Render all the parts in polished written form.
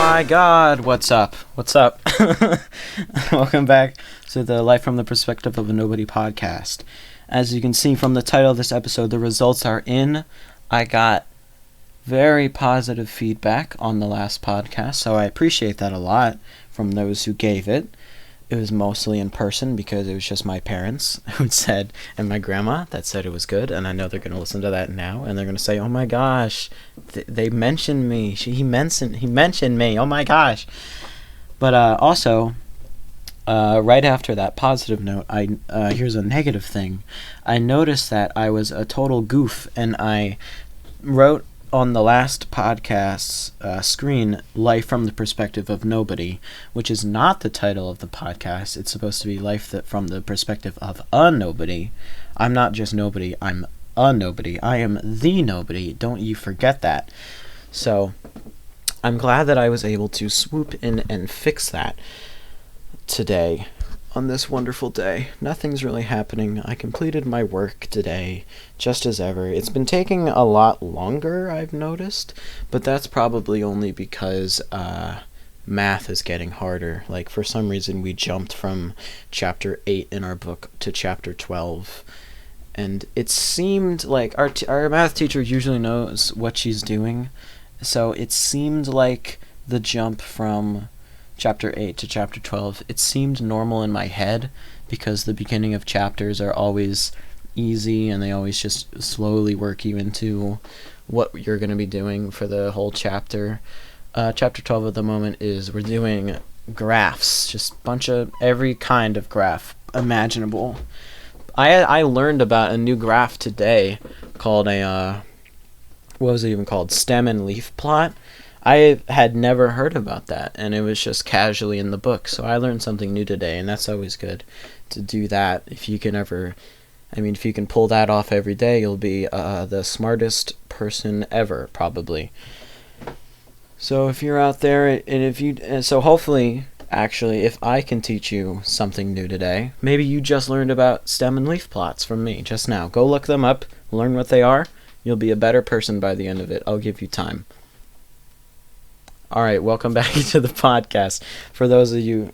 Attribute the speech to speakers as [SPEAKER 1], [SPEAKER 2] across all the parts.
[SPEAKER 1] my god, what's up? Welcome back to the Life from the Perspective of a Nobody podcast. As you can see from the title of this episode, the results are in. I got very positive feedback on the last podcast, so I appreciate that a lot from those who gave it. It was mostly in person because it was just my parents who said, and my grandma that said it was good, and I know they're going to listen to that now, and they're going to say, oh my gosh, they mentioned me, he mentioned me, oh my gosh. But also, right after that positive note, here's a negative thing. I noticed that I was a total goof, and I wrote on the last podcast's screen, Life from the Perspective of Nobody, which is not the title of the podcast. It's supposed to be Life from the Perspective of a Nobody. I'm not just nobody, I'm a nobody. I am the nobody. Don't you forget that. So, I'm glad that I was able to swoop in and fix that today. On this wonderful day. Nothing's really happening. I completed my work today, just as ever. It's been taking a lot longer, I've noticed, but that's probably only because math is getting harder. Like, for some reason, we jumped from chapter 8 in our book to chapter 12, and it seemed like our math teacher usually knows what she's doing, so it seemed like the jump from chapter 8 to chapter 12, it seemed normal in my head because the beginning of chapters are always easy and they always just slowly work you into what you're going to be doing for the whole chapter. Chapter 12 at the moment is we're doing graphs, just a bunch of every kind of graph imaginable. I learned about a new graph today called what was it even called? Stem and leaf plot. I had never heard about that, and it was just casually in the book, so I learned something new today, and that's always good to do that. If you can pull that off every day, you'll be the smartest person ever, probably. So if you're out there, so hopefully, actually, if I can teach you something new today, maybe you just learned about stem and leaf plots from me just now. Go look them up, learn what they are, you'll be a better person by the end of it. I'll give you time. Alright, welcome back to the podcast. For those of you,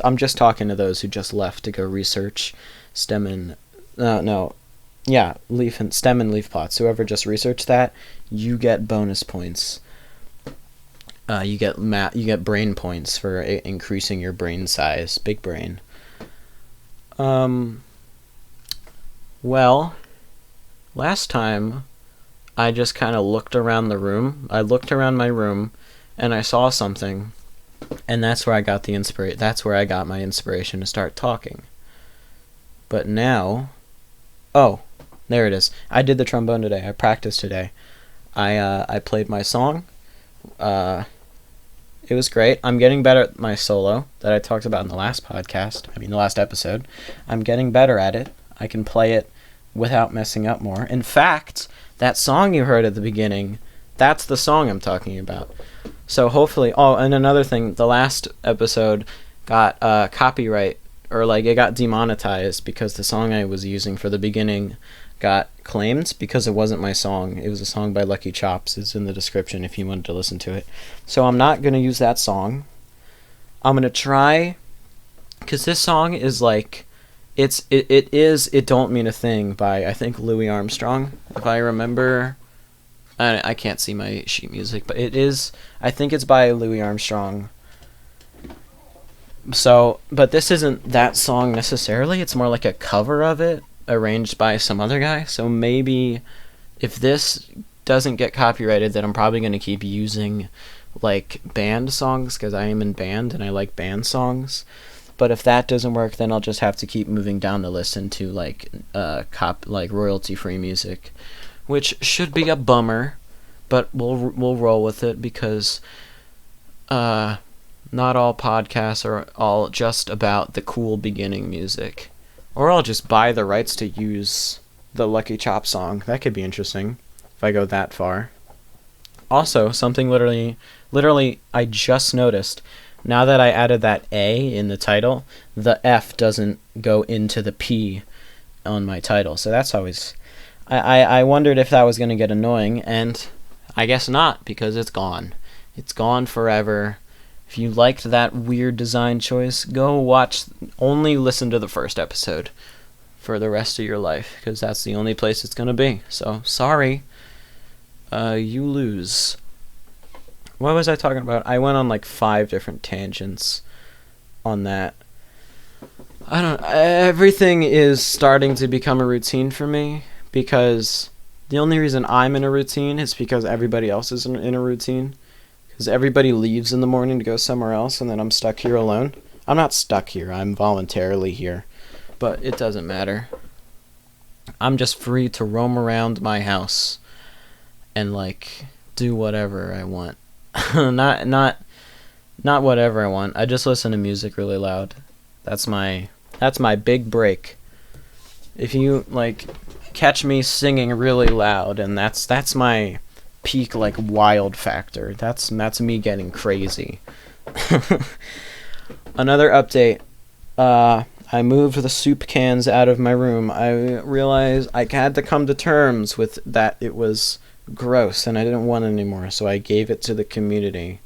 [SPEAKER 1] I'm just talking to those who just left to go research stem and leaf plots. Whoever just researched that, you get bonus points. You get brain points for increasing your brain size. Big brain. Well, last time I just kind of looked around the room. I looked around my room and I saw something, and that's where I got my inspiration to start talking. But now, there it is. I did the trombone today. I practiced today. I played my song. It was great. I'm getting better at my solo that I talked about in the last episode. I'm getting better at it. I can play it without messing up more. In fact, that song you heard at the beginning, that's the song I'm talking about. So hopefully, and another thing, the last episode got copyright, or it got demonetized because the song I was using for the beginning got claimed because it wasn't my song. It was a song by Lucky Chops. It's in the description if you wanted to listen to it. So I'm not going to use that song. I'm going to try, because this song is it Don't Mean a Thing by, I think, Louis Armstrong, if I remember. I can't see my sheet music, but I think it's by Louis Armstrong. So, but this isn't that song necessarily, it's more like a cover of it, arranged by some other guy, so maybe if this doesn't get copyrighted, then I'm probably going to keep using, band songs, because I am in band, and I like band songs. But if that doesn't work, then I'll just have to keep moving down the list into, royalty-free music, which should be a bummer, but we'll roll with it because not all podcasts are all just about the cool beginning music. Or I'll just buy the rights to use the Lucky Chop song. That could be interesting if I go that far. Also, something literally I just noticed. Now that I added that A in the title, the F doesn't go into the P on my title. So that's always... I wondered if that was going to get annoying, and I guess not, because it's gone. It's gone forever. If you liked that weird design choice, go watch, only listen to the first episode for the rest of your life, because that's the only place it's going to be. So, sorry. You lose. What was I talking about? I went on like 5 different tangents on that. Everything is starting to become a routine for me, because the only reason I'm in a routine is because everybody else is in a routine. Because everybody leaves in the morning to go somewhere else, and then I'm stuck here alone. I'm not stuck here. I'm voluntarily here. But it doesn't matter. I'm just free to roam around my house and, like, do whatever I want. not whatever I want. I just listen to music really loud. That's my big break. If you, like, catch me singing really loud, and that's my peak, like, wild factor. That's me getting crazy. Another update. I moved the soup cans out of my room. I realized I had to come to terms with that it was gross and I didn't want it anymore, so I gave it to the community.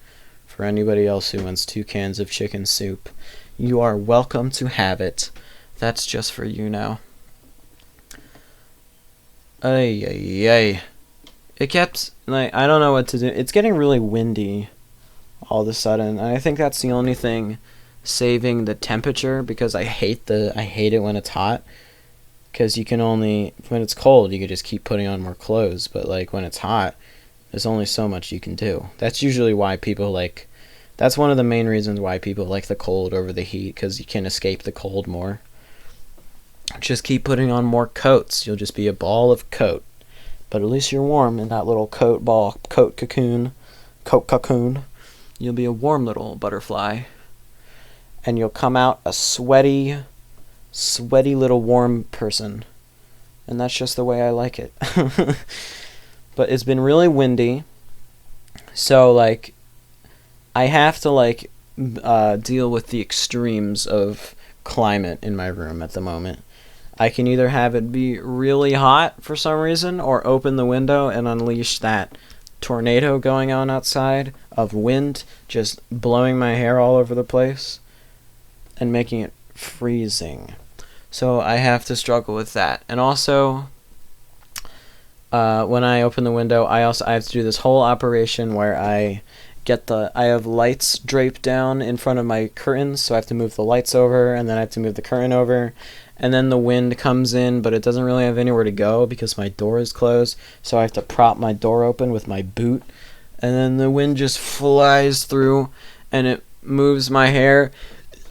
[SPEAKER 1] For anybody else who wants 2 cans of chicken soup, you are welcome to have it. That's just for you now. Ay. It kept, like, I don't know what to do. It's getting really windy all of a sudden. And I think that's the only thing saving the temperature, because I hate it when it's hot. Because you can only, when it's cold, you can just keep putting on more clothes. But, like, when it's hot, there's only so much you can do. That's usually why people that's one of the main reasons why people like the cold over the heat, because you can escape the cold more. Just keep putting on more coats. You'll just be a ball of coat. But at least you're warm in that little coat cocoon. You'll be a warm little butterfly. And you'll come out a sweaty little warm person. And that's just the way I like it. But it's been really windy. So, like, I have to, like, deal with the extremes of climate in my room at the moment. I can either have it be really hot for some reason, or open the window and unleash that tornado going on outside of wind just blowing my hair all over the place and making it freezing. So I have to struggle with that. And also, when I open the window, I have to do this whole operation where I have lights draped down in front of my curtains, so I have to move the lights over, and then I have to move the curtain over. And then the wind comes in, but it doesn't really have anywhere to go because my door is closed. So I have to prop my door open with my boot. And then the wind just flies through and it moves my hair.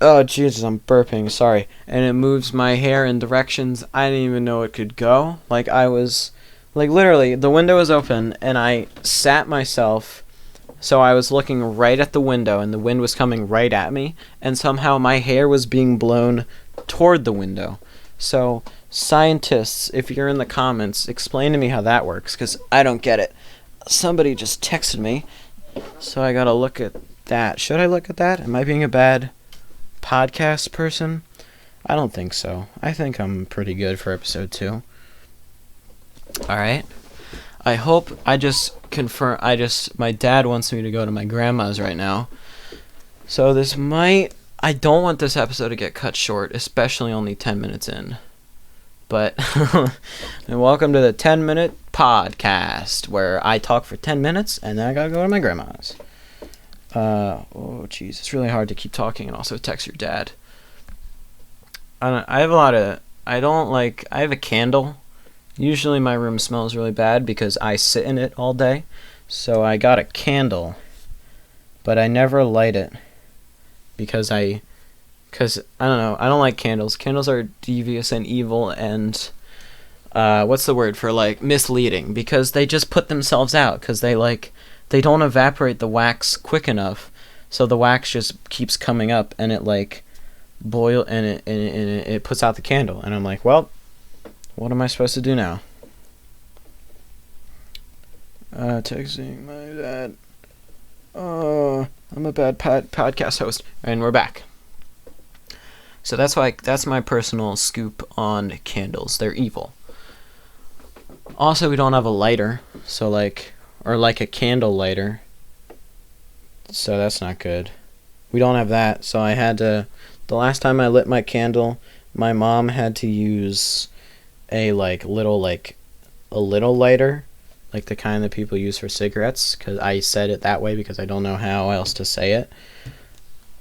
[SPEAKER 1] Oh, Jesus, I'm burping. Sorry. And it moves my hair in directions I didn't even know it could go. Like, literally, the window was open and I sat myself. So I was looking right at the window and the wind was coming right at me. And somehow my hair was being blown toward the window. So, scientists, if you're in the comments, explain to me how that works, because I don't get it. Somebody just texted me, so I gotta look at that. Should I look at that? Am I being a bad podcast person? I don't think so. I think I'm pretty good for episode 2. Alright. I hope, my dad wants me to go to my grandma's right now. So I don't want this episode to get cut short, especially only 10 minutes in. But, and welcome to the 10-minute podcast, where I talk for 10 minutes, and then I gotta go to my grandma's. Oh, jeez, it's really hard to keep talking and also text your dad. I have a candle. Usually my room smells really bad because I sit in it all day. So I got a candle, but I never light it. Because I don't know, I don't like candles. Candles are devious and evil and, what's the word for, like, misleading, because they just put themselves out, because they don't evaporate the wax quick enough, so the wax just keeps coming up, and it, like, it puts out the candle, and I'm like, well, what am I supposed to do now? Texting my dad. Oh, I'm a bad podcast host. And we're back. So that's my personal scoop on candles. They're evil. Also, we don't have a lighter, so a candle lighter. so that's not good. We don't have that, so I had to... The last time I lit my candle, my mom had to use a little lighter, like the kind that people use for cigarettes, because I said it that way because I don't know how else to say it.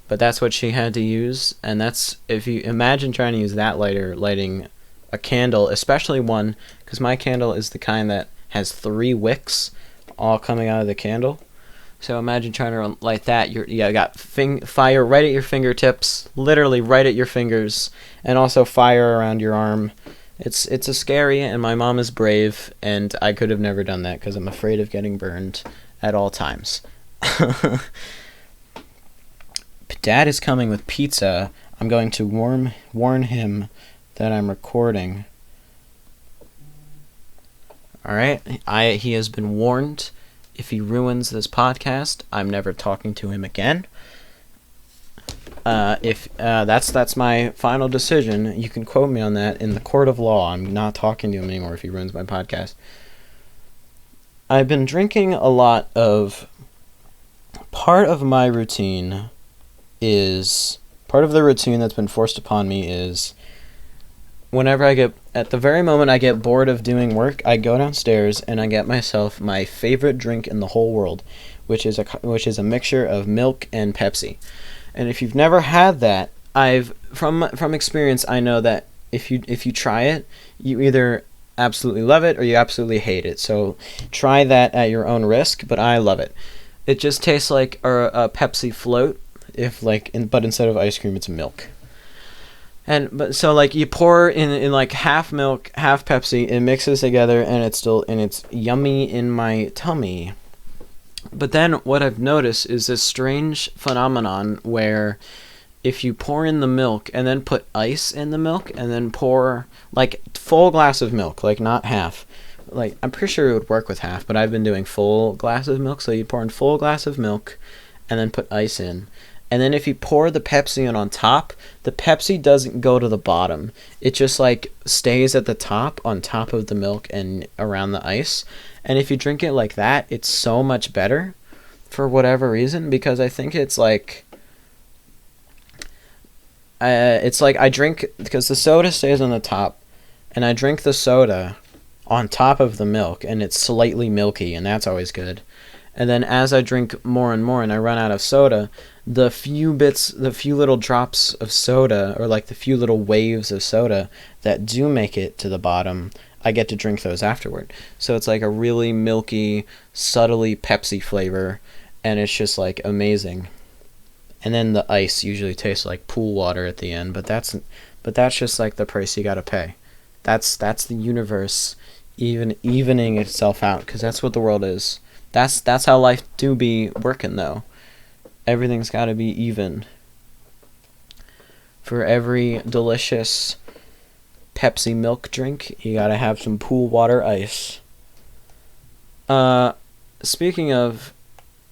[SPEAKER 1] But that's what she had to use, and that's, if you imagine trying to use that lighter lighting a candle, especially one, because my candle is the kind that has 3 wicks all coming out of the candle. So imagine trying to light that. You got fire right at your fingertips, literally right at your fingers, and also fire around your arm. It's a scary, and my mom is brave, and I could have never done that because I'm afraid of getting burned at all times. Dad is coming with pizza. I'm going to warn him that I'm recording. Alright, he has been warned. If he ruins this podcast, I'm never talking to him again. That's my final decision. You can quote me on that in the court of law. I'm not talking to him anymore if he ruins my podcast. I've been drinking a lot of... Part of the routine that's been forced upon me is... Whenever at the very moment I get bored of doing work, I go downstairs and I get myself my favorite drink in the whole world, which is a mixture of milk and Pepsi. And if you've never had that, from experience I know that if you try it, you either absolutely love it or you absolutely hate it. So try that at your own risk, but I love it. It just tastes like a Pepsi float, but instead of ice cream, it's milk. So you pour in half milk, half Pepsi, it mixes together, and it's yummy in my tummy. But then what I've noticed is this strange phenomenon where if you pour in the milk and then put ice in the milk and then pour full glass of milk, not half. I'm pretty sure it would work with half, but I've been doing full glass of milk. So you pour in full glass of milk and then put ice in. And then if you pour the Pepsi in on top, the Pepsi doesn't go to the bottom. It just stays at the top, on top of the milk and around the ice. And if you drink it like that, it's so much better for whatever reason, because I think it's I drink, because the soda stays on the top, and I drink the soda on top of the milk, and it's slightly milky, and that's always good. And then as I drink more and more and I run out of soda, the few little drops of soda, or the few little waves of soda that do make it to the bottom, I get to drink those afterward. So it's a really milky, subtly Pepsi flavor, and it's just amazing. And then the ice usually tastes like pool water at the end, but that's just the price you gotta pay. That's the universe evening itself out, because that's what the world is. That's how life do be working, though. Everything's got to be even. For every delicious Pepsi milk drink, you got to have some pool water ice. Speaking of,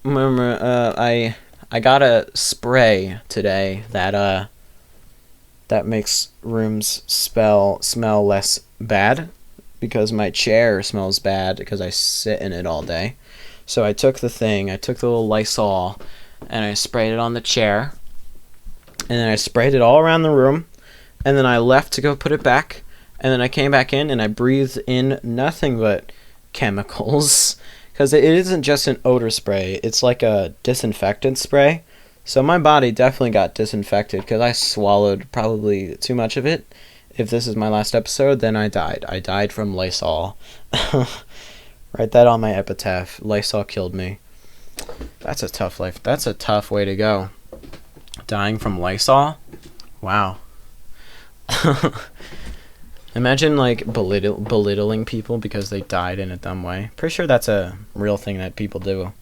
[SPEAKER 1] remember, I got a spray today that makes rooms smell less bad, because my chair smells bad because I sit in it all day. So I took the little Lysol, and I sprayed it on the chair, and then I sprayed it all around the room, and then I left to go put it back, and then I came back in, and I breathed in nothing but chemicals, because it isn't just an odor spray, it's like a disinfectant spray. So my body definitely got disinfected, because I swallowed probably too much of it. If this is my last episode, then I died. I died from Lysol. Write that on my epitaph. Lysol killed me. That's a tough life. That's a tough way to go. Dying from Lysol? Wow. Imagine belittling people because they died in a dumb way. Pretty sure that's a real thing that people do.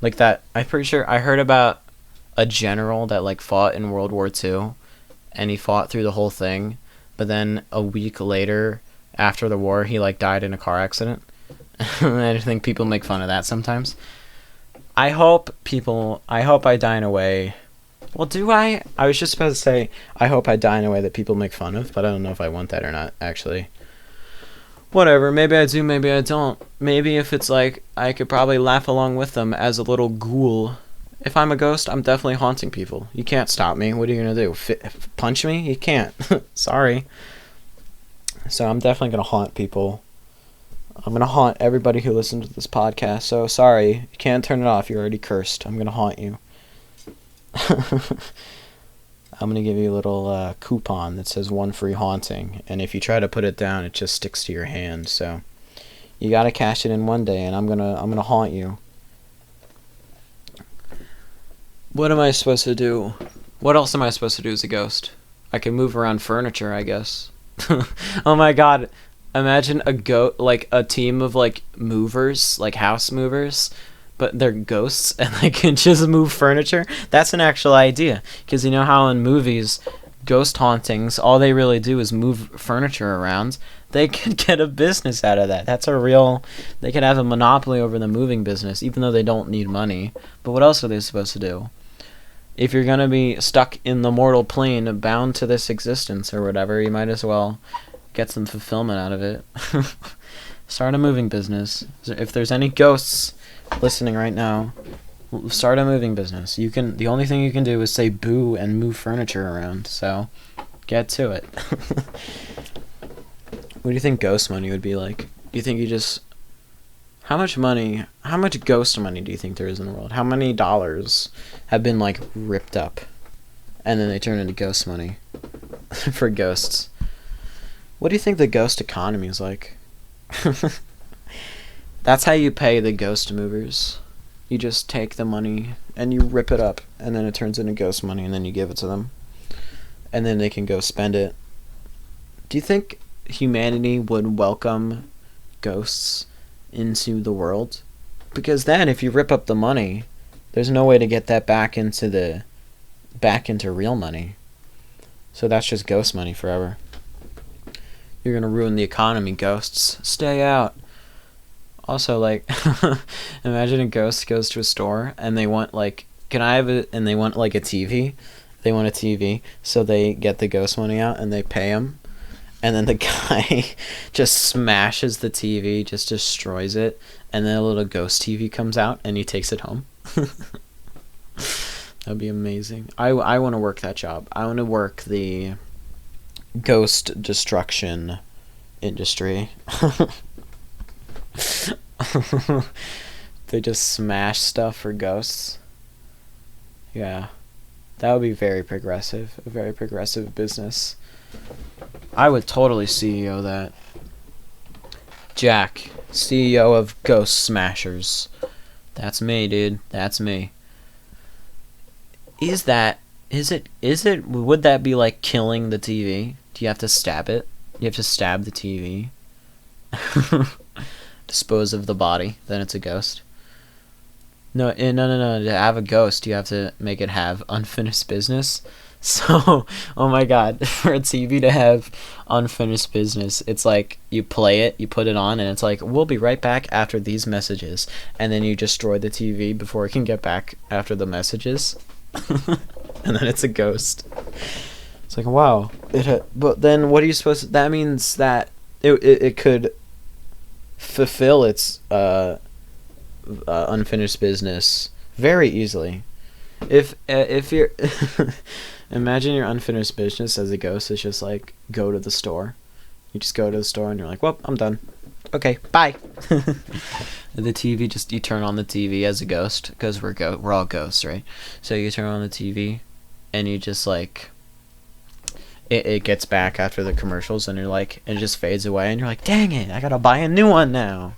[SPEAKER 1] I'm pretty sure I heard about a general that fought in World War II, and he fought through the whole thing, but then a week later, after the war, he died in a car accident. I think people make fun of that sometimes. I hope I die in a way... Well, do I? I was just about to say, I hope I die in a way that people make fun of, but I don't know if I want that or not, actually. Whatever, maybe I do, maybe I don't. Maybe if it's I could probably laugh along with them as a little ghoul If I'm a ghost, I'm definitely haunting people. You can't stop me. What are you gonna do? Punch me? You can't. Sorry. So I'm definitely gonna haunt people. I'm gonna haunt everybody who listens to this podcast. So sorry, you can't turn it off. You're already cursed. I'm gonna haunt you. I'm gonna give you a little coupon that says 1 free haunting, and if you try to put it down, it just sticks to your hand. So you gotta cash it in one day, and I'm gonna haunt you. What am I supposed to do? What else am I supposed to do as a ghost? I can move around furniture, I guess. Oh my god. Imagine like a team of like movers, like house movers, but they're ghosts and they can just move furniture. That's an actual idea. Because you know how in movies, ghost hauntings, all they really do is move furniture around. They could get a business out of that. They could have a monopoly over the moving business, even though they don't need money. But what else are they supposed to do? If you're going to be stuck in the mortal plane, bound to this existence or whatever, you might as well get some fulfillment out of it. Start a moving business. If there's any ghosts listening right now, start a moving business. The only thing you can do is say boo and move furniture around. So get to it. What do you think ghost money would be like? Do you think how much ghost money do you think there is in the world? How many dollars have been like ripped up and then they turn into ghost money for ghosts? What do you think the ghost economy is like? That's how you pay the ghost movers. You just take the money and you rip it up, and then it turns into ghost money, and then you give it to them. And then they can go spend it. Do you think humanity would welcome ghosts into the world? Because then if you rip up the money, there's no way to get that back into real money. So that's just ghost money forever. You're gonna ruin the economy, ghosts. Stay out. Also, like, imagine a ghost goes to a store and they want like, and they want like a TV. They want a TV, so they get the ghost money out and they pay him, and then the guy just smashes the TV, just destroys it, and then a little ghost TV comes out and he takes it home. That'd be amazing. I want to work that job. I want to work the ghost destruction industry. They just smash stuff for ghosts. Yeah, that would be very progressive. A very progressive business. I would totally CEO that. Jack, CEO of Ghost Smashers. That's me, dude. That's me. Would that be like killing the TV? Do you have to stab it? You have to stab the TV? Dispose of the body, then it's a ghost. No. To have a ghost, you have to make it have unfinished business. So, oh my god, for a TV to have unfinished business, it's like you play it, you put it on, and it's like, we'll be right back after these messages. And then you destroy the TV before it can get back after the messages. And then it's a ghost. It's like, wow. But then what are you supposed to... That means that it could fulfill its unfinished business very easily. If you're... Imagine your unfinished business as a ghost is just like, go to the store. You just go to the store and you're like, well, I'm done. Okay, bye. The TV, you turn on the TV as a ghost, because we're all ghosts, right? So you turn on the TV and you just like... It gets back after the commercials, and you're like, it just fades away, and you're like, dang it, I gotta buy a new one now.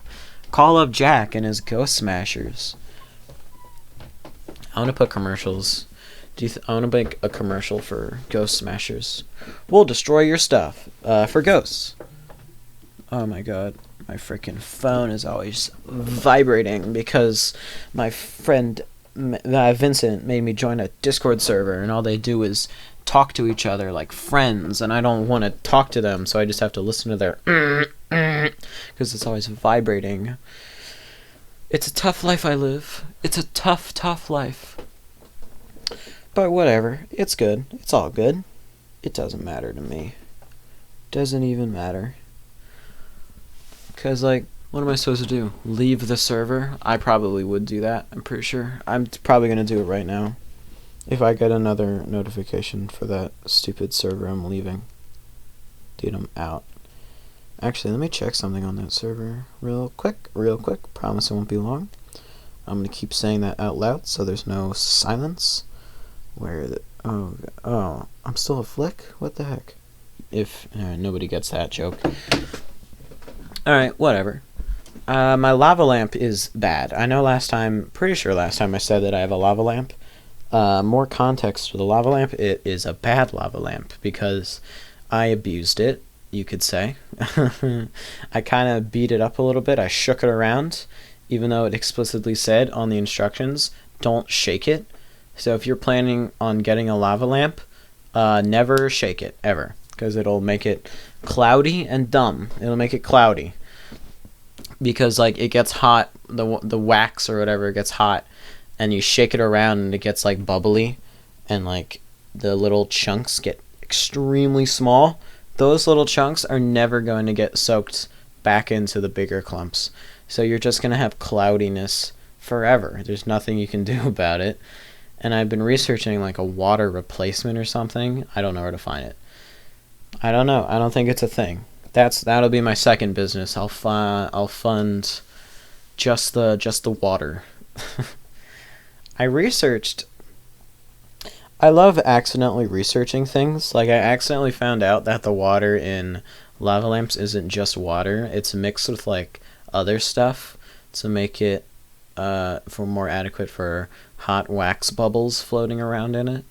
[SPEAKER 1] Call up Jack and his Ghost Smashers. I want to put commercials. I want to make a commercial for Ghost Smashers. We'll destroy your stuff for ghosts. Oh my god, my freaking phone is always vibrating because my friend Vincent made me join a Discord server, and all they do is talk to each other like friends, and I don't want to talk to them, so I just have to listen to their because it's always vibrating. It's a tough life I live. It's a tough life. But whatever, it's good. It's all good. It doesn't matter to me. Doesn't even matter. Because, like, What am I supposed to do? Leave the server? I probably would do that, I'm pretty sure. I'm probably going to do it right now. If I get another notification for that stupid server, I'm leaving. Dude, I'm out. Actually, let me check something on that server real quick. Promise it won't be long. I'm going to keep saying that out loud so there's no silence. Oh, I'm still a flick? What the heck? If nobody gets that joke. Alright, whatever. My lava lamp is bad. I know pretty sure last time I said that I have a lava lamp. More context for the lava lamp, it is a bad lava lamp because I abused it, you could say. I kind of beat it up a little bit. I shook it around, even though it explicitly said on the instructions, don't shake it. So if you're planning on getting a lava lamp, never shake it, ever, because it'll make it cloudy and dumb. It'll make it cloudy. Because like it gets hot, the wax or whatever gets hot, and you shake it around and it gets like bubbly, and like the little chunks get extremely small. Those little chunks are never going to get soaked back into the bigger clumps. So you're just going to have cloudiness forever. There's nothing you can do about it. And I've been researching like a water replacement or something. I don't know where to find it. I don't know. I don't think it's a thing. That'll be my second business. I'll fund just the water. I love accidentally researching things. Like I accidentally found out that the water in lava lamps isn't just water. It's mixed with like other stuff to make it for more adequate for hot wax bubbles floating around in it.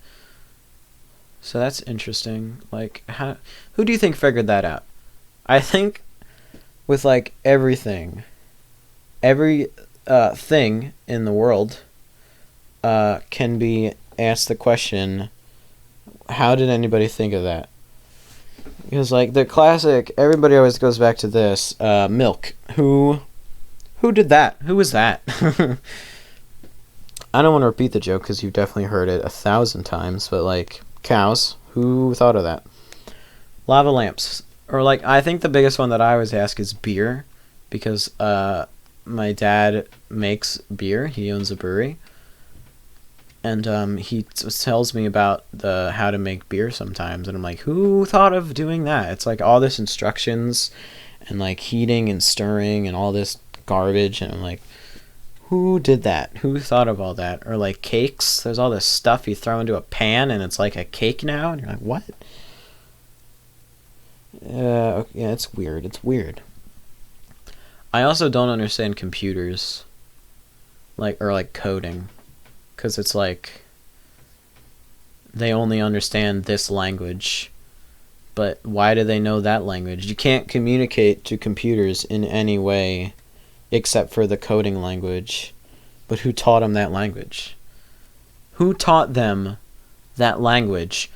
[SPEAKER 1] So that's interesting. Like who do you think figured that out? I think with like everything, every thing in the world can be asked the question, how did anybody think of that? Because like the classic, everybody always goes back to this, milk. Who did that? Who was that? I don't want to repeat the joke because you've definitely heard it 1,000 times, but like cows, who thought of that? Lava lamps. Or like I think the biggest one that I always ask is beer, because my dad makes beer. He owns a brewery, and he tells me about how to make beer sometimes, and I'm like, who thought of doing that? It's like all this instructions and like heating and stirring and all this garbage, and I'm like, who did that? Who thought of all that? Or like cakes, there's all this stuff you throw into a pan and it's like a cake now, and you're like, what? Yeah, it's weird. I also don't understand computers, like coding, because it's like they only understand this language, but why do they know that language? You can't communicate to computers in any way except for the coding language. But who taught them that language? Who taught them that language?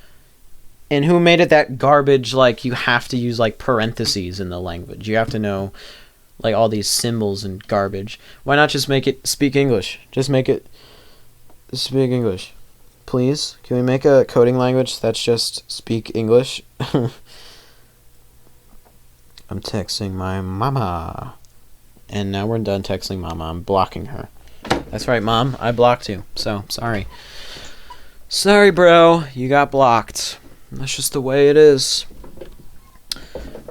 [SPEAKER 1] And who made it that garbage, like you have to use like parentheses in the language? You have to know like all these symbols and garbage. Why not just make it speak English? Just make it speak English. Please? Can we make a coding language that's just speak English? I'm texting my mama. And now we're done texting mama. I'm blocking her. That's right, Mom. I blocked you. So, sorry. Sorry, bro. You got blocked. That's just the way it is.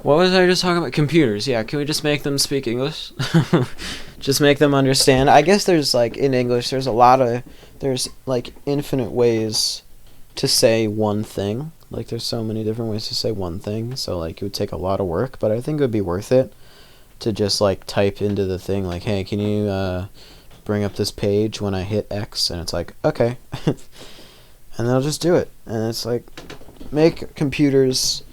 [SPEAKER 1] What was I just talking about? Computers. Yeah, can we just make them speak English? Just make them understand. I guess there's, like, in English, there's like, infinite ways to say one thing. Like, there's so many different ways to say one thing. So, like, it would take a lot of work. But I think it would be worth it to just, like, type into the thing, like, hey, can you, bring up this page when I hit X? And it's like, okay. And they'll just do it. And it's like, make computers.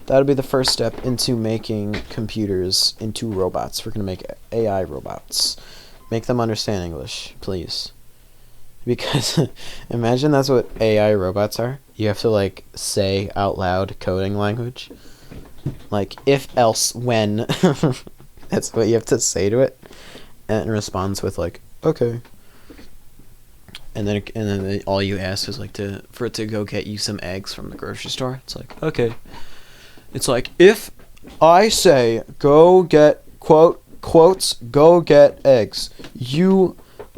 [SPEAKER 1] That'll be the first step into making computers into robots. We're going to make AI robots. Make them understand English, please. Because imagine that's what AI robots are. You have to like say out loud coding language. Like if, else, when. That's what you have to say to it. And it responds with like, okay. And then all you ask is like for it to go get you some eggs from the grocery store. It's like, okay. It's like, if I say go get, quote, quotes, go get eggs. You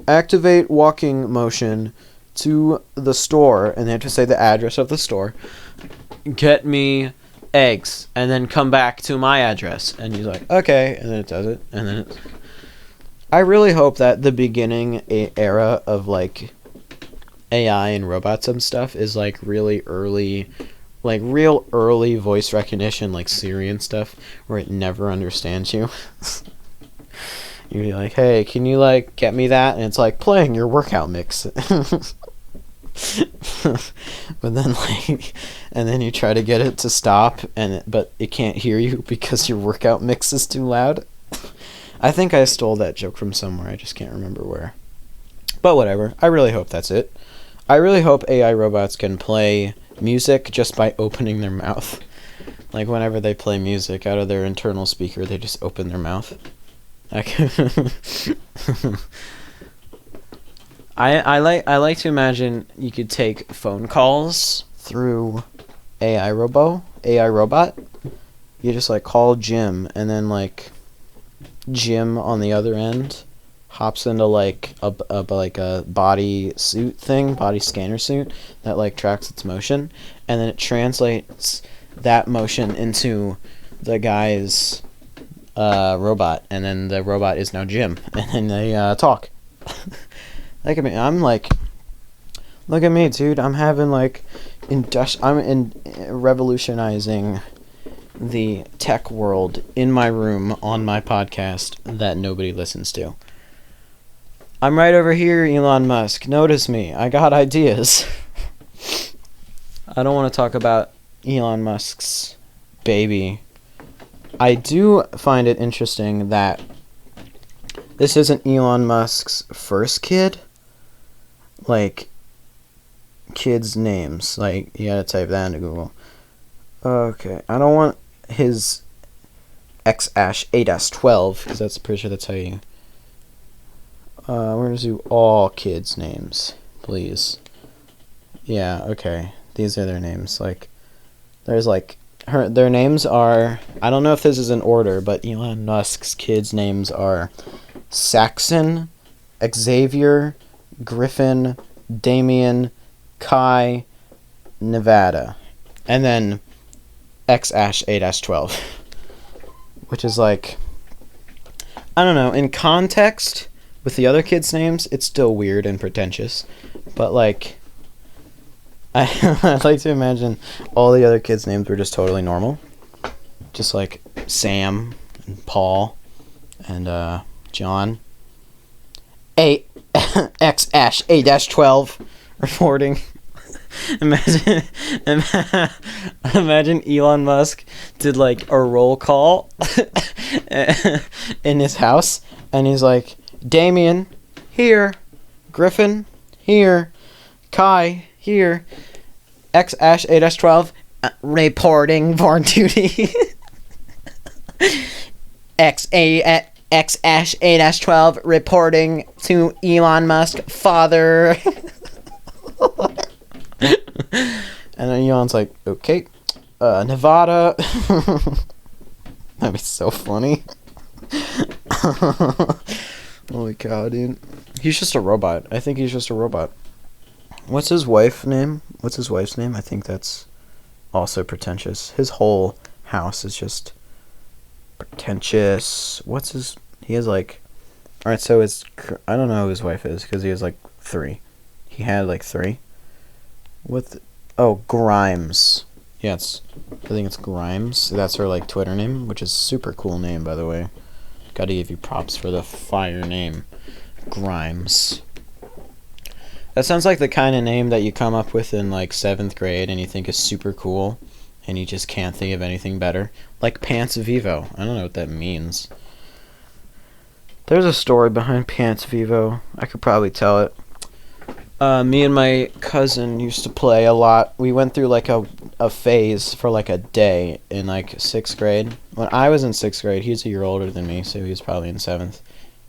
[SPEAKER 1] activate walking motion to the store, and they have to say the address of the store. Get me eggs, and then come back to my address. And he's like, okay, and then it does it, and then I really hope that the beginning era of like AI and robots and stuff is like really early, like real early voice recognition, like Siri and stuff, where it never understands you. You'd be like, hey, can you like get me that? And it's like playing your workout mix. But then like, and then you try to get it to stop, but it can't hear you because your workout mix is too loud. I think I stole that joke from somewhere. I just can't remember where. But whatever. I really hope that's it. I really hope AI robots can play music just by opening their mouth. Like whenever they play music out of their internal speaker, they just open their mouth. I like to imagine you could take phone calls through AI robot. You just like call Jim, and then like Jim on the other end hops into like a body scanner suit that like tracks its motion, and then it translates that motion into the guy's robot, and then the robot is now Jim, and then they talk. Look at me, look at me, dude. I'm having like revolutionizing the tech world in my room on my podcast that nobody listens to. I'm right over here, Elon Musk. Notice me. I got ideas. I don't want to talk about Elon Musk's baby. I do find it interesting that this isn't Elon Musk's first kid. Like, kids' names. Like, you gotta type that into Google. Okay, I don't want his X-A-12, because that's pretty sure that's how you... we're gonna do all kids' names, please. Yeah, okay. These are their names. Like, there's like... their names are... I don't know if this is in order, but Elon Musk's kids' names are Saxon, Xavier, Griffin, Damien, Kai, Nevada. And then X-A-12. Which is like... I don't know, in context... with the other kids' names, it's still weird and pretentious. But, like, I'd like to imagine all the other kids' names were just totally normal. Just like Sam and Paul and John. X-A-12 reporting. Imagine Elon Musk did like a roll call in his house, and he's like, Damien, here. Griffin, here. Kai, here. X-A-12, reporting for duty. X-A-12, reporting to Elon Musk, father. And then Elon's like, okay. Nevada. That'd be so funny. Holy cow, dude. He's just a robot. I think he's just a robot. What's his wife's name? I think that's also pretentious. His whole house is just pretentious. He has like... Alright, so I don't know who his wife is, because he has like 3. He had like 3. Grimes. Yeah, I think it's Grimes. That's her like Twitter name, which is super cool name, by the way. Gotta give you props for the fire name. Grimes. That sounds like the kind of name that you come up with in like 7th grade and you think is super cool and you just can't think of anything better. Like Pants Vivo. I don't know what that means. There's a story behind Pants Vivo. I could probably tell it. Me and my cousin used to play a lot. We went through like a phase for like a day in like 6th grade. When I was in 6th grade, he's a year older than me, so he was probably in 7th.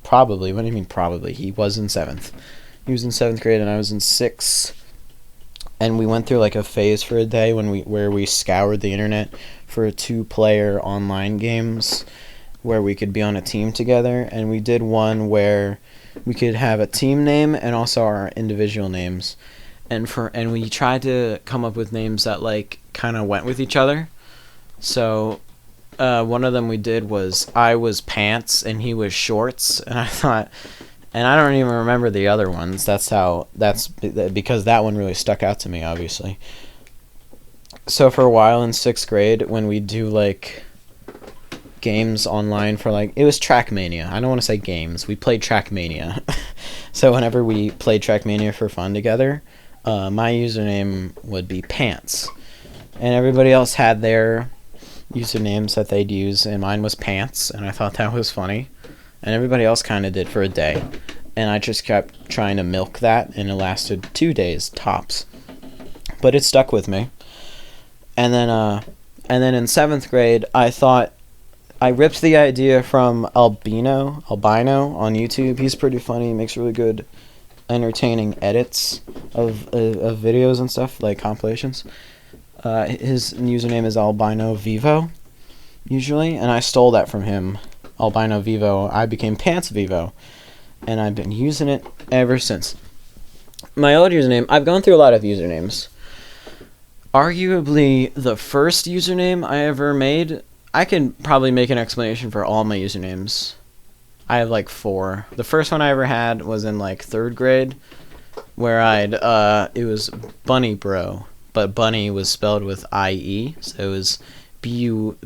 [SPEAKER 1] Probably. What do you mean probably? He was in 7th. He was in 7th grade and I was in 6th. And we went through like a phase for a day where we scoured the internet for 2-player online games. where we could be on a team together, and we did one where we could have a team name and also our individual names, and we tried to come up with names that like kind of went with each other. So one of them we did was I was Pants and he was Shorts, and I thought, and I don't even remember the other ones. That's because that one really stuck out to me, obviously. So for a while in 6th grade, when we do like games online for like, it was Trackmania. I don't want to say games. We played Trackmania. So whenever we played Trackmania for fun together, my username would be Pants, and everybody else had their usernames that they'd use, and mine was Pants, and I thought that was funny, and everybody else kind of did for a day, and I just kept trying to milk that, and it lasted 2 days tops, but it stuck with me. And then in 7th grade, I thought, I ripped the idea from Albino on YouTube. He's pretty funny. He makes really good, entertaining edits of videos and stuff, like compilations. His username is Albino Vivo, usually, and I stole that from him. Albino Vivo. I became Pants Vivo, and I've been using it ever since. My old username, I've gone through a lot of usernames. Arguably, the first username I ever made, I can probably make an explanation for all my usernames. I have like 4. The first one I ever had was in like 3rd grade, where it was Bunny Bro, but Bunny was spelled with I-E, so it was BUNNIEBRO,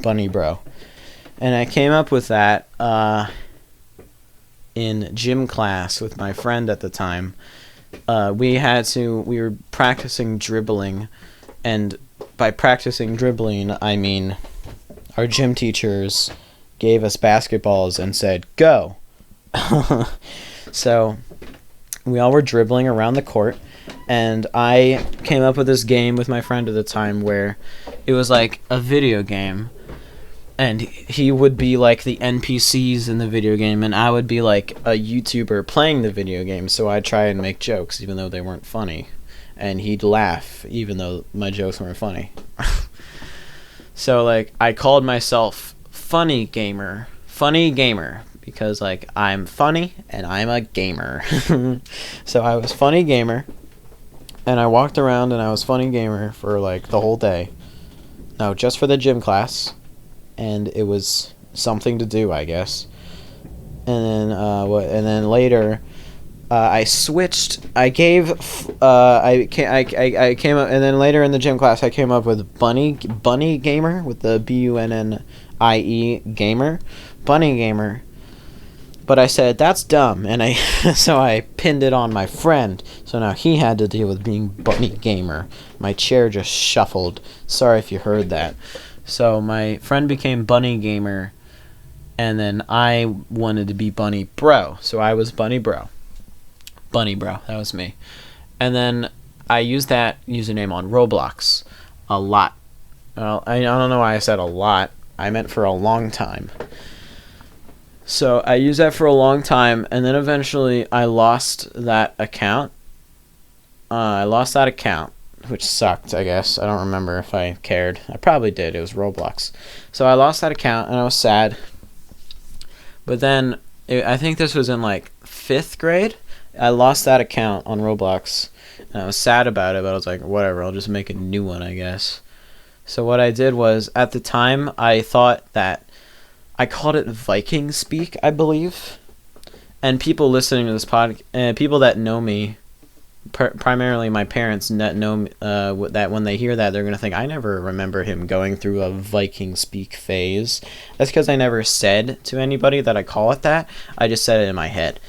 [SPEAKER 1] Bunny Bro. And I came up with that in gym class with my friend at the time. We were practicing dribbling, and by practicing dribbling, I mean our gym teachers gave us basketballs and said, "Go." So we all were dribbling around the court, and I came up with this game with my friend at the time where it was like a video game, and he would be like the NPCs in the video game, and I would be like a YouTuber playing the video game, so I'd try and make jokes even though they weren't funny, and he'd laugh even though my jokes weren't funny. So like I called myself Funny Gamer, because like I'm funny and I'm a gamer. So I was Funny Gamer, and I walked around and I was Funny Gamer for like the whole day. No, just for the gym class, and it was something to do, I guess. And then later, I switched. I came up, and then later in the gym class, I came up with Bunny Gamer with the BUNNIE gamer, Bunny Gamer. But I said that's dumb, and so I pinned it on my friend. So now he had to deal with being Bunny Gamer. My chair just shuffled. Sorry if you heard that. So my friend became Bunny Gamer, and then I wanted to be Bunny Bro. So I was Bunny Bro. Bunny Bro, that was me. And then I used that username on Roblox a lot. Well, I don't know why I said a lot. I meant for a long time. So I used that for a long time, and then eventually I lost that account. Which sucked, I guess. I don't remember if I cared. I probably did. It was Roblox. So I lost that account, and I was sad. But then, I think this was in like 5th grade. I lost that account on Roblox, and I was sad about it, but I was like, whatever, I'll just make a new one, I guess. So what I did was, at the time, I thought that I called it Viking Speak, I believe. And people listening to this people that know me, primarily my parents that know me, that when they hear that, they're going to think, I never remember him going through a Viking Speak phase. That's because I never said to anybody that I call it that. I just said it in my head.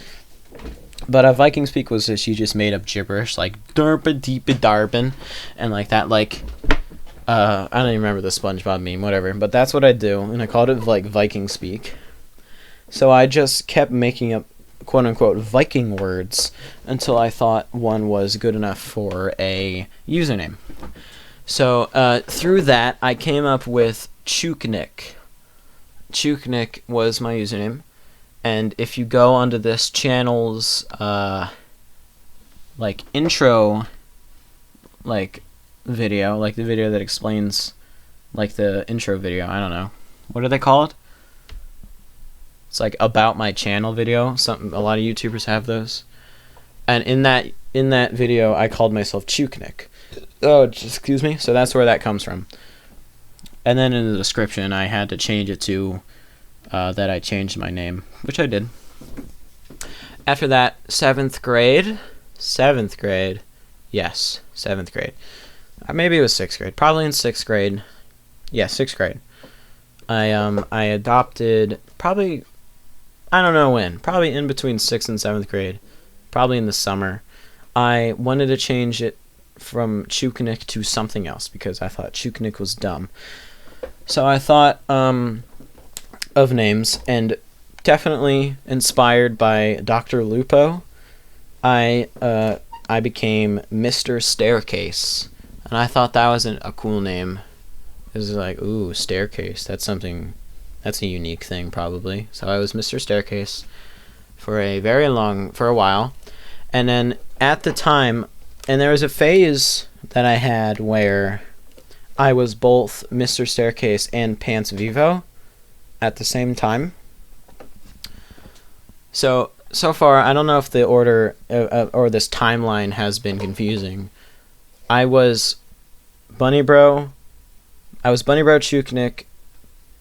[SPEAKER 1] But a Viking Speak was she just made up gibberish, like derpa deepa darbin, and like that, like I don't even remember the SpongeBob meme, whatever. But that's what I do, and I called it like Viking Speak. So I just kept making up quote unquote Viking words until I thought one was good enough for a username. So through that, I came up with Chuknik. Chuknik was my username. And if you go onto this channel's like intro like video, like the video that explains like the intro video. I don't know. What are they called? It's like about my channel video. A lot of YouTubers have those. And in that video, I called myself Chuknik. Oh, excuse me. So that's where that comes from. And then in the description, I had to change it to that I changed my name, which I did. After that, 7th grade. Yes, 7th grade. Maybe it was 6th grade. Probably in 6th grade. Yeah, 6th grade. I adopted, probably, I don't know when. Probably in between 6th and 7th grade. Probably in the summer. I wanted to change it from Chuknik to something else because I thought Chuknik was dumb. So I thought of names, and definitely inspired by Dr. Lupo, I became Mr. Staircase, and I thought that was a cool name. It was like, ooh, Staircase. That's a unique thing probably. So I was Mr. Staircase for a while, and then at the time, and there was a phase that I had where I was both Mr. Staircase and Pants Vivo at the same time. So far, I don't know if the order or this timeline has been confusing. I was Bunny Bro, Chuknik,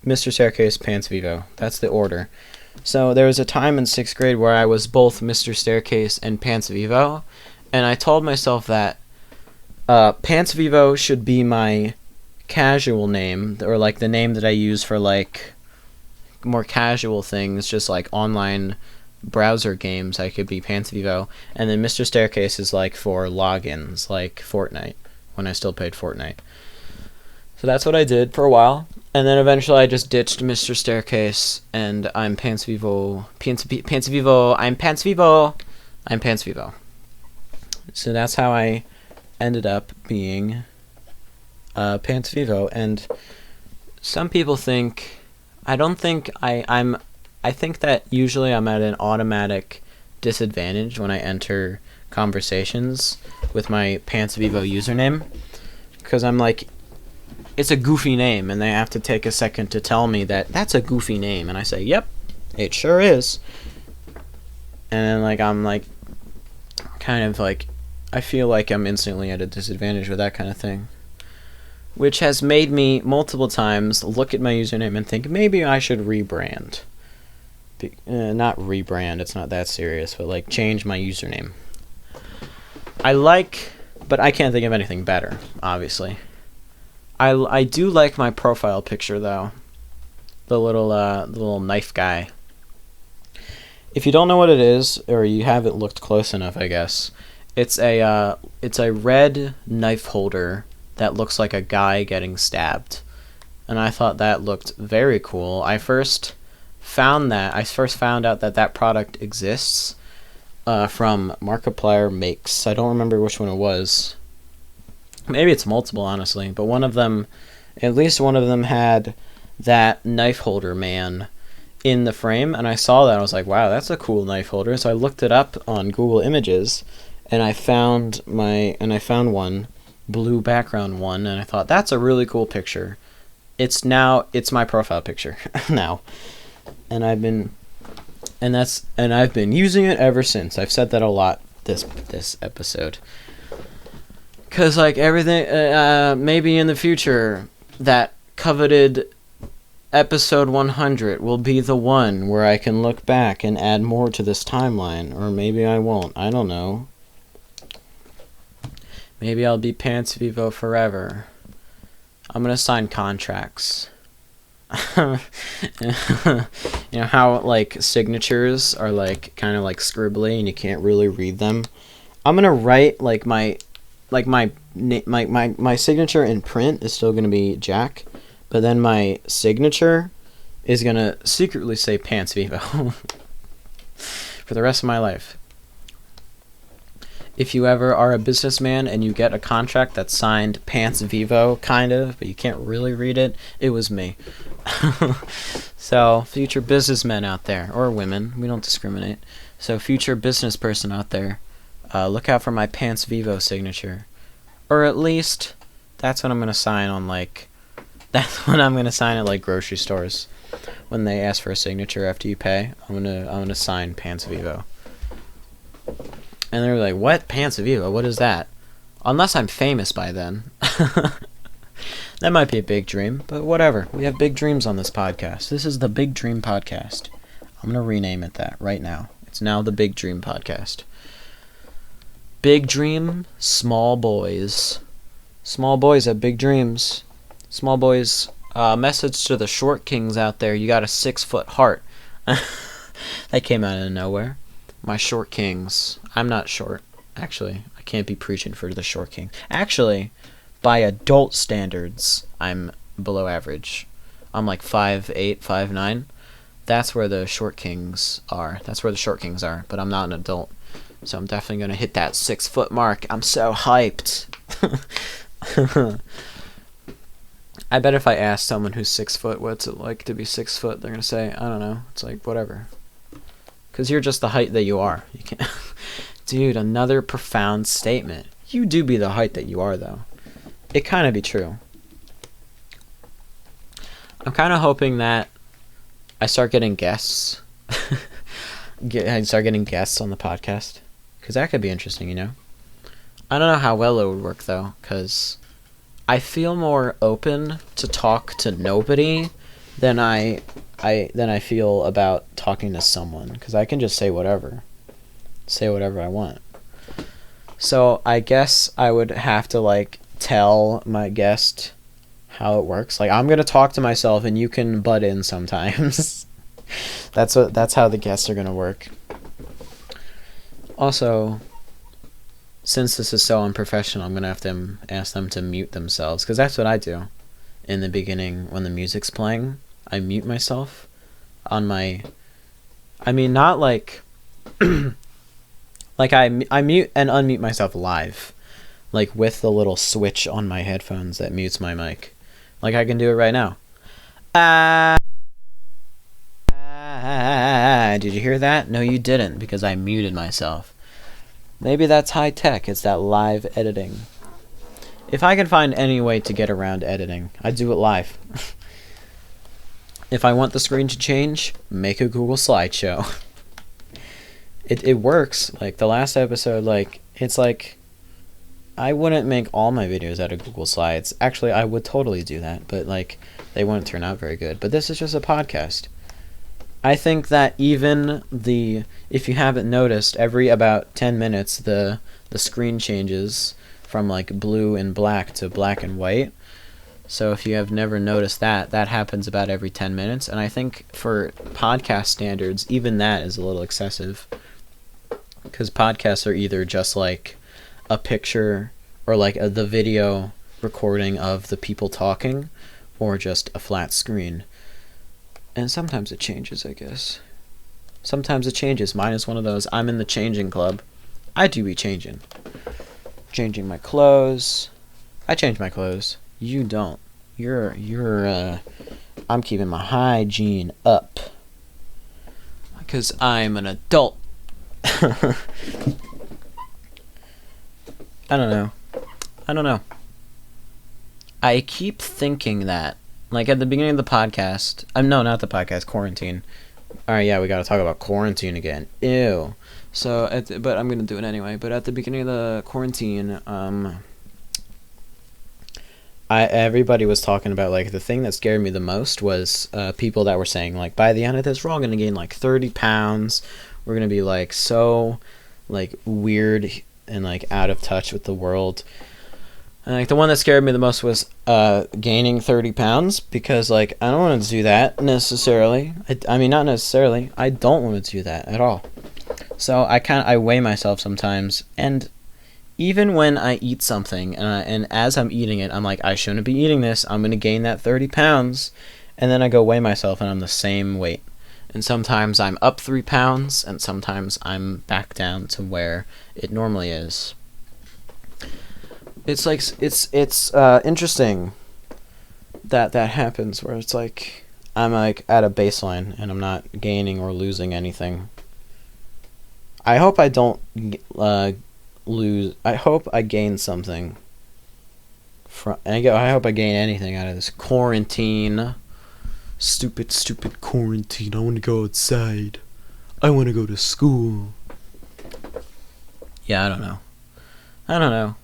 [SPEAKER 1] Mr. Staircase, Pants Vivo. That's the order. So there was a time in 6th grade where I was both Mr. Staircase and Pants Vivo, and I told myself that Pants Vivo should be my casual name, or like the name that I use for like more casual things, just like online browser games. I could be Pants Vivo, and then Mr. Staircase is like for logins, like Fortnite, when I still played Fortnite. So that's what I did for a while, and then eventually I just ditched Mr. Staircase, and I'm Pants Vivo. I'm Pants Vivo. So that's how I ended up being Pants Vivo. And some people think, I think that usually I'm at an automatic disadvantage when I enter conversations with my Pants Vivo username, because I'm like, it's a goofy name, and they have to take a second to tell me that that's a goofy name, and I say, yep, it sure is. And then like I'm like, kind of like, I feel like I'm instantly at a disadvantage with that kind of thing, which has made me multiple times look at my username and think maybe I should rebrand. Not rebrand, it's not that serious, but like change my username. But I can't think of anything better, obviously. I do like my profile picture though, the little knife guy. If you don't know what it is, or you haven't looked close enough, I guess, it's a red knife holder that looks like a guy getting stabbed, and I thought that looked very cool. I first found out that product exists from Markiplier Makes. I don't remember which one it was. Maybe it's multiple, honestly, but at least one of them had that knife holder man in the frame, and I saw that. I was like, wow, that's a cool knife holder. So I looked it up on Google Images, and I found one, blue background one, and I thought, that's a really cool picture. It's my profile picture now. And I've been using it ever since. I've said that a lot this episode. Cause like everything, maybe in the future, that coveted episode 100 will be the one where I can look back and add more to this timeline, or maybe I won't. I don't know. Maybe I'll be Pants Vivo forever. I'm gonna sign contracts. You know how like signatures are like kind of like scribbly and you can't really read them? I'm gonna write like my signature in print is still gonna be Jack, but then my signature is gonna secretly say Pants Vivo for the rest of my life. If you ever are a businessman and you get a contract that's signed Pants Vivo, kind of, but you can't really read it, it was me. So, future businessmen out there, or women, we don't discriminate. So, future business person out there, look out for my Pants Vivo signature. Or at least, that's what I'm going to sign on, like, That's when I'm going to sign at, like, grocery stores. When they ask for a signature after you pay, I'm gonna sign Pants Vivo. And they're like, what? Pants Vivo? What is that? Unless I'm famous by then. That might be a big dream, but whatever. We have big dreams on this podcast. This is the Big Dream Podcast. I'm going to rename it that right now. It's now the Big Dream Podcast. Big dream, small boys. Small boys have big dreams. Small boys, message to the short kings out there. You got a 6-foot heart. That came out of nowhere. My short kings. I'm not short, actually. I can't be preaching for the short king. Actually, by adult standards, I'm below average. I'm like 5'8", 5'9". That's where the short kings are. But I'm not an adult. So I'm definitely going to hit that 6-foot mark. I'm so hyped. I bet if I ask someone who's 6 foot what's it like to be 6 foot, they're going to say, I don't know. It's like, whatever. Because you're just the height that you are. You can't. Dude, another profound statement. You do be the height that you are, though. It kind of be true. I'm kind of hoping that I start getting guests. I start getting guests on the podcast. Because that could be interesting, you know? I don't know how well it would work, though. Because I feel more open to talk to nobody than I feel about talking to someone. Because I can just say whatever. Say whatever I want. So I guess I would have to, like, tell my guest how it works. Like, I'm gonna talk to myself and you can butt in sometimes. That's how the guests are gonna work. Also, since this is so unprofessional, I'm gonna have to ask them to mute themselves, because that's what I do in the beginning when the music's playing. I mute myself on my, I mean, not like like I mute and unmute myself live, like with the little switch on my headphones that mutes my mic. Like I can do it right now. Did you hear that? No, you didn't, because I muted myself. Maybe that's high tech. It's that live editing. If I can find any way to get around editing, I'd do it live. If I want the screen to change, make a Google slideshow. It works. Like the last episode, like it's like I wouldn't make all my videos out of Google Slides. Actually, I would totally do that, but like they wouldn't turn out very good. But this is just a podcast. I think that even if you haven't noticed, every about 10 minutes the screen changes from like blue and black to black and white. So if you have never noticed that happens about every 10 minutes. And I think for podcast standards, even that is a little excessive. Because podcasts are either just like a picture or like the video recording of the people talking, or just a flat screen. And sometimes it changes, I guess. Sometimes it changes. Mine is one of those. I'm in the changing club. I do be changing. Changing my clothes. I change my clothes. You don't. I'm keeping my hygiene up. Because I'm an adult. I don't know. I keep thinking that, like at the beginning of the podcast, no, not the podcast, quarantine. Alright, yeah, we gotta talk about quarantine again. Ew. So, but I'm gonna do it anyway. But at the beginning of the quarantine, everybody was talking about, like, the thing that scared me the most was people that were saying, like, by the end of this, we're all gonna gain like 30 pounds. We're gonna be like so like weird and like out of touch with the world. And like the one that scared me the most was gaining 30 pounds, because like I don't want to do that necessarily. I mean, not necessarily. I don't want to do that at all. So I weigh myself sometimes, and even when I eat something and as I'm eating it, I'm like, I shouldn't be eating this. I'm gonna gain that 30 pounds, and then I go weigh myself and I'm the same weight. And sometimes I'm up 3 pounds, and sometimes I'm back down to where it normally is. It's like it's interesting that happens, where it's like I'm like at a baseline and I'm not gaining or losing anything. I hope I don't lose. I hope I gain something I hope I gain anything out of this quarantine. Stupid quarantine. I want to go outside. I want to go to school. Yeah, I don't know.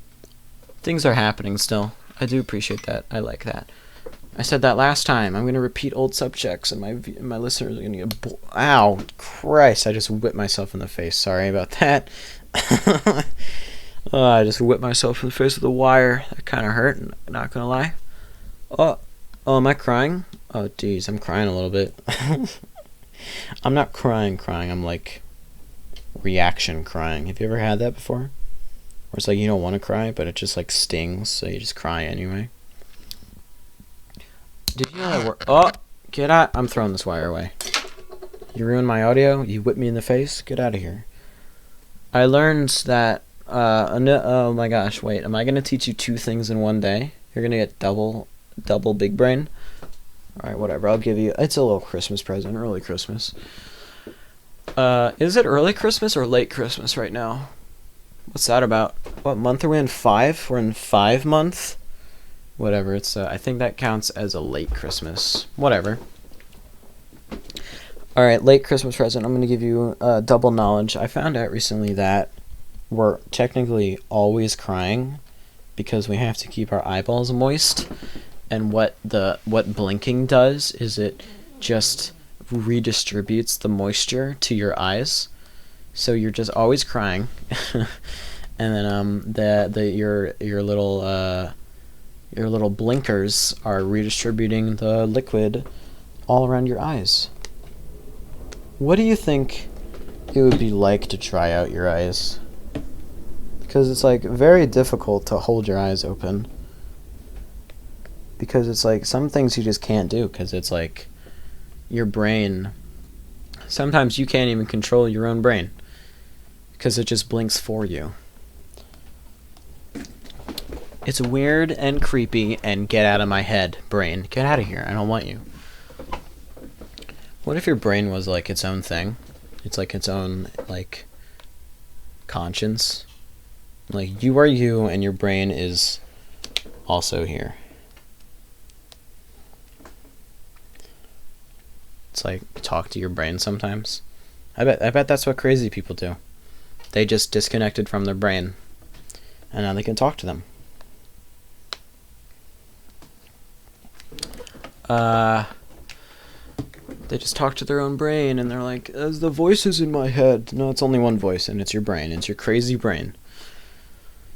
[SPEAKER 1] Things are happening still. I do appreciate that. I like that. I said that last time. I'm going to repeat old subjects, and my listeners are going to get ow, Christ, I just whipped myself in the face. Sorry about that. I just whipped myself in the face with a wire. That kind of hurt, not going to lie. Oh, am I crying? Oh, geez, I'm crying a little bit. I'm not crying. I'm like reaction crying. Have you ever had that before? Where it's like you don't want to cry, but it just like stings, so you just cry anyway. Did you know that word? Oh, get out. I'm throwing this wire away. You ruined my audio. You whipped me in the face. Get out of here. I learned that, oh my gosh, wait. Am I going to teach you 2 things in one day? You're going to get double big brain? Alright, whatever. I'll give you, it's a little Christmas present. Early Christmas. Is it early Christmas or late Christmas right now? What's that about? What month are we in? 5? We're in 5 month? Whatever, it's I think that counts as a late Christmas. Whatever. Alright, late Christmas present. I'm going to give you double knowledge. I found out recently that we're technically always crying because we have to keep our eyeballs moist. And what blinking does is it just redistributes the moisture to your eyes. So you're just always crying. And then your little blinkers are redistributing the liquid all around your eyes. What do you think it would be like to try out your eyes? Because it's like very difficult to hold your eyes open. Because it's like some things you just can't do because it's like your brain. Sometimes you can't even control your own brain because it just blinks for you. It's weird and creepy and get out of my head, brain. Get out of here. I don't want you. What if your brain was like its own thing? It's like its own like conscience. Like you are you and your brain is also here. It's like talk to your brain sometimes. I bet that's what crazy people do. They just disconnected from their brain and now they can talk to them. They just talk to their own brain and they're like, the voice is in my head. No, it's only one voice and it's your brain. It's your crazy brain.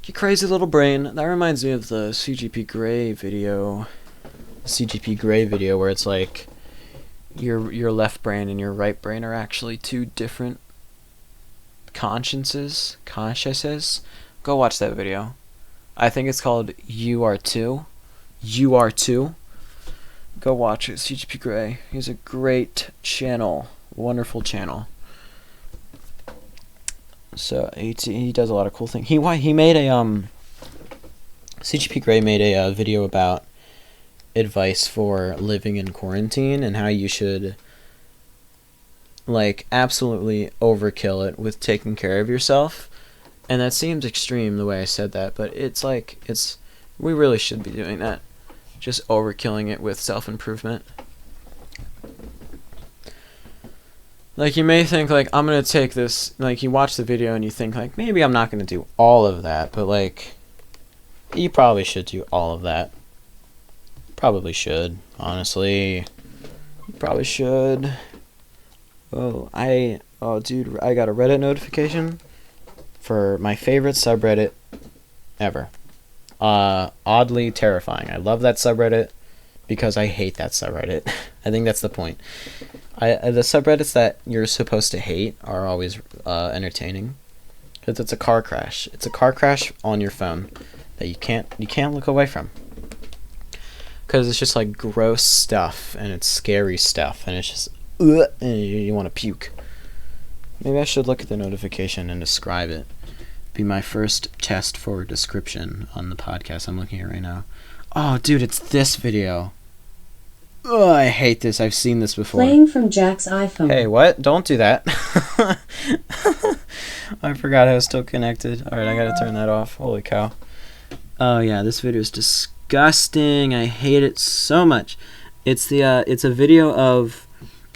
[SPEAKER 1] You crazy little brain. That reminds me of the CGP Grey video. Where it's like your left brain and your right brain are actually 2 different consciences. Go watch that video. I think it's called You Are Two. You Are Two. Go watch it. CGP Grey. He's a great channel. Wonderful channel. So he does a lot of cool things. He made a CGP Grey made a video about advice for living in quarantine and how you should like absolutely overkill it with taking care of yourself. And that seems extreme the way I said that, but it's like we really should be doing that. Just overkilling it with self-improvement. Like, you may think, like, I'm going to take this, like, you watch the video and you think, like, maybe I'm not going to do all of that, but, like, you probably should do all of that. Probably should, honestly. You probably should. Oh, dude, I got a Reddit notification for my favorite subreddit ever. Oddly terrifying. I love that subreddit because I hate that subreddit. I think that's the point. The subreddits that you're supposed to hate are always entertaining because it's a car crash. It's a car crash on your phone that you can't look away from because it's just like gross stuff and it's scary stuff and it's just and you want to puke. Maybe I should look at the notification and describe it. Be my first test for description on the podcast I'm looking at right now. Oh, dude, it's this video. Oh, I hate this. I've seen this before.
[SPEAKER 2] Playing from Jack's iPhone.
[SPEAKER 1] Hey, what? Don't do that. I forgot I was still connected. Alright, I gotta turn that off. Holy cow. Oh, yeah, this video is disgusting. disgusting. I hate it so much. It's a video of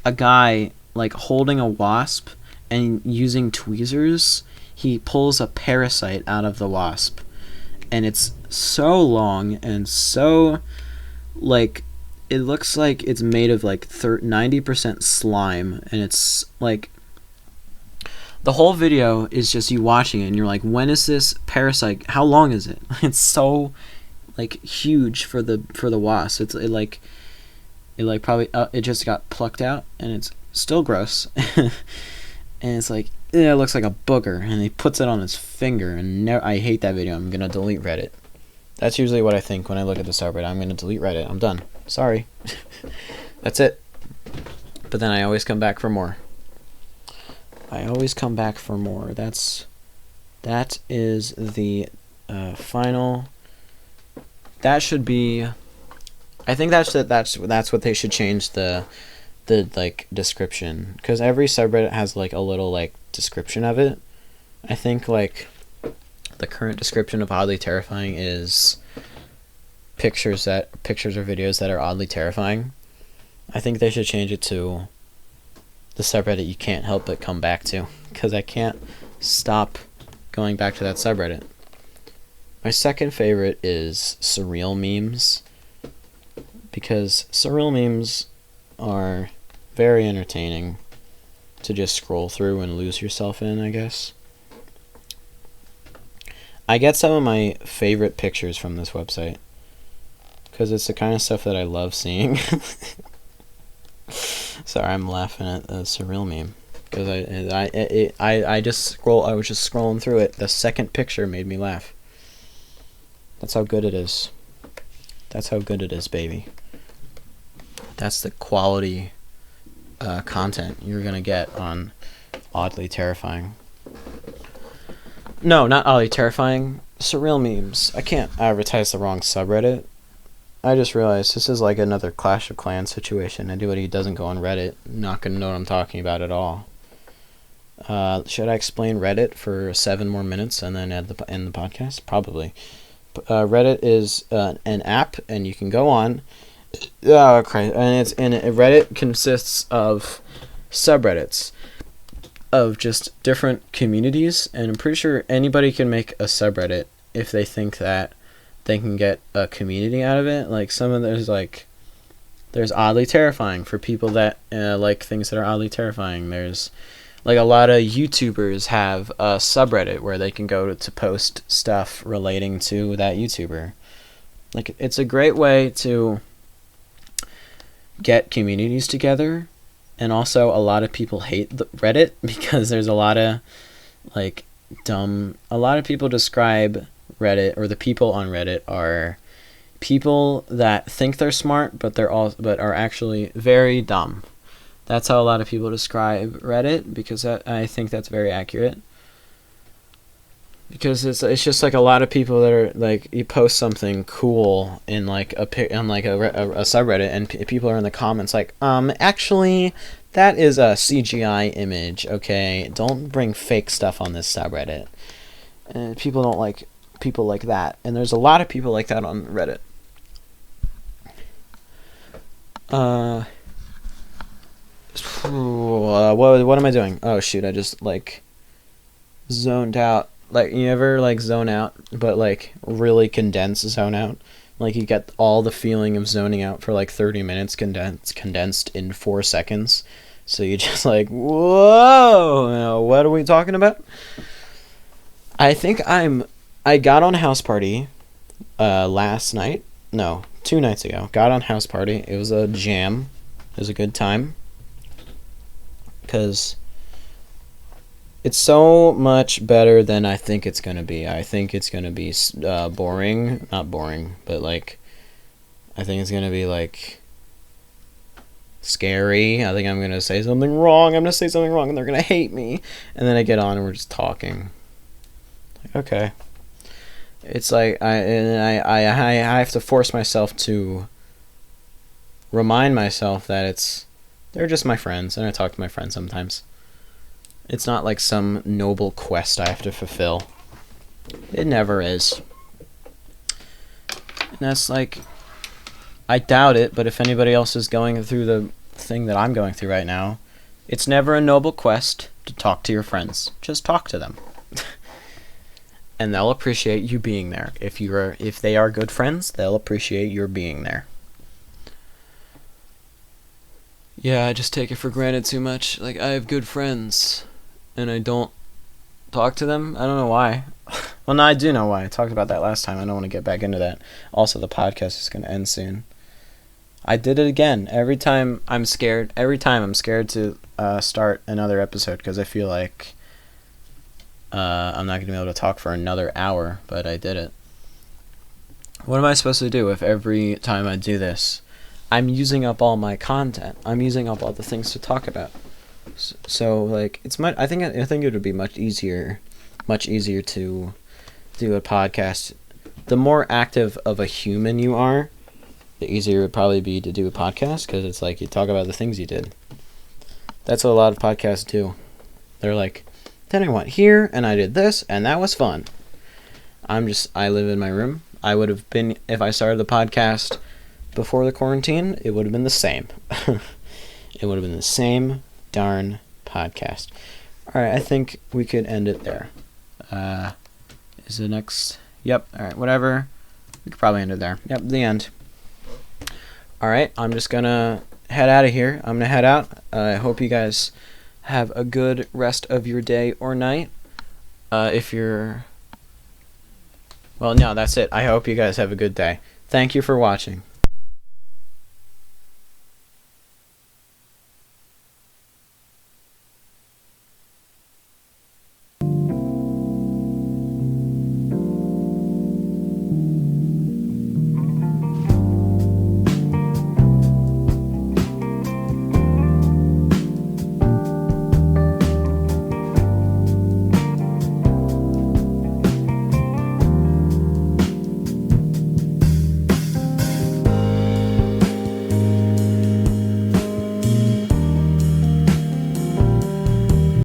[SPEAKER 1] a guy like holding a wasp and using tweezers. He pulls a parasite out of the wasp, and it's so long and so like it looks like it's made of like 90% slime, and it's like the whole video is just you watching it and you're like, when is this parasite, how long is it? It's so like huge for the wasp. It probably it just got plucked out, and it's still gross. And it's like, it looks like a booger, and he puts it on his finger, and I hate that video. I'm gonna delete Reddit. That's usually what I think when I look at the subreddit. I'm gonna delete Reddit. I'm done. Sorry. That's it. But then I always come back for more. That is the final. That should be. I think that's what they should change the like description, because every subreddit has like a little like description of it. I think like the current description of oddly terrifying is pictures or videos that are oddly terrifying. I think they should change it to the subreddit you can't help but come back to, because I can't stop going back to that subreddit. My second favorite is surreal memes, because surreal memes are very entertaining to just scroll through and lose yourself in, I guess. I get some of my favorite pictures from this website because it's the kind of stuff that I love seeing. Sorry, I'm laughing at the surreal meme because I was just scrolling through it. The second picture made me laugh. That's how good it is. That's how good it is, baby. That's the quality content you're gonna get on Oddly Terrifying. No, not Oddly Terrifying. Surreal memes. I can't advertise the wrong subreddit. I just realized this is like another Clash of Clans situation. Anybody who doesn't go on Reddit not gonna know what I'm talking about at all. Should I explain Reddit for 7 more minutes and then end the podcast? Probably. Reddit is an app, and you can go on. Okay, and Reddit consists of subreddits of just different communities, and I'm pretty sure anybody can make a subreddit if they think that they can get a community out of it. Like there's Oddly Terrifying for people that like things that are oddly terrifying. There's like a lot of YouTubers have a subreddit where they can go to post stuff relating to that YouTuber. Like, it's a great way to get communities together. And also, a lot of people hate Reddit because there's a lot of like a lot of people describe Reddit, or the people on Reddit are people that think they're smart but are actually very dumb. That's how a lot of people describe Reddit, because I think that's very accurate. Because it's just like a lot of people that are like, you post something cool in like a subreddit, and people are in the comments like, actually, that is a CGI image. Okay, don't bring fake stuff on this subreddit. And people don't like people like that, and there's a lot of people like that on Reddit. What am I doing? Oh shoot, I just like zoned out. Like, you ever like zone out but like really condense zone out? Like, you get all the feeling of zoning out for like 30 minutes condensed in 4 seconds. So you just like, whoa, what are we talking about? I think I got on House Party last night. No, 2 nights ago. Got on House Party. It was a jam. It was a good time. Because it's so much better than I think it's going to be. I think it's going to be boring. Not boring, but like, I think it's going to be like scary. I think I'm going to say something wrong. I'm going to say something wrong and they're going to hate me. And then I get on and we're just talking. Like, okay. It's like, I have to force myself to remind myself that they're just my friends, and I talk to my friends sometimes. It's not like some noble quest I have to fulfill. It never is. And that's like, I doubt it, but if anybody else is going through the thing that I'm going through right now, it's never a noble quest to talk to your friends. Just talk to them. And they'll appreciate you being there. If they are good friends, they'll appreciate your being there. Yeah, I just take it for granted too much. Like, I have good friends, and I don't talk to them. I don't know why. Well, no, I do know why. I talked about that last time. I don't want to get back into that. Also, the podcast is going to end soon. I did it again. Every time I'm scared to start another episode because I feel like I'm not going to be able to talk for another hour, but I did it. What am I supposed to do if every time I do this, I'm using up all my content? I'm using up all the things to talk about. So like, I think it would be much easier to do a podcast. The more active of a human you are, the easier it would probably be to do a podcast, because it's like you talk about the things you did. That's what a lot of podcasts do. They're like, then I went here and I did this and that was fun. I live in my room. I would have been, if I started the podcast before the quarantine, it would have been the same. It would have been the same darn podcast. Alright, I think we could end it there. Is the next... Yep, alright, whatever. We could probably end it there. Yep, the end. Alright, I'm just gonna head out of here. I'm gonna head out. I hope you guys have a good rest of your day or night. If you're... Well, no, that's it. I hope you guys have a good day. Thank you for watching.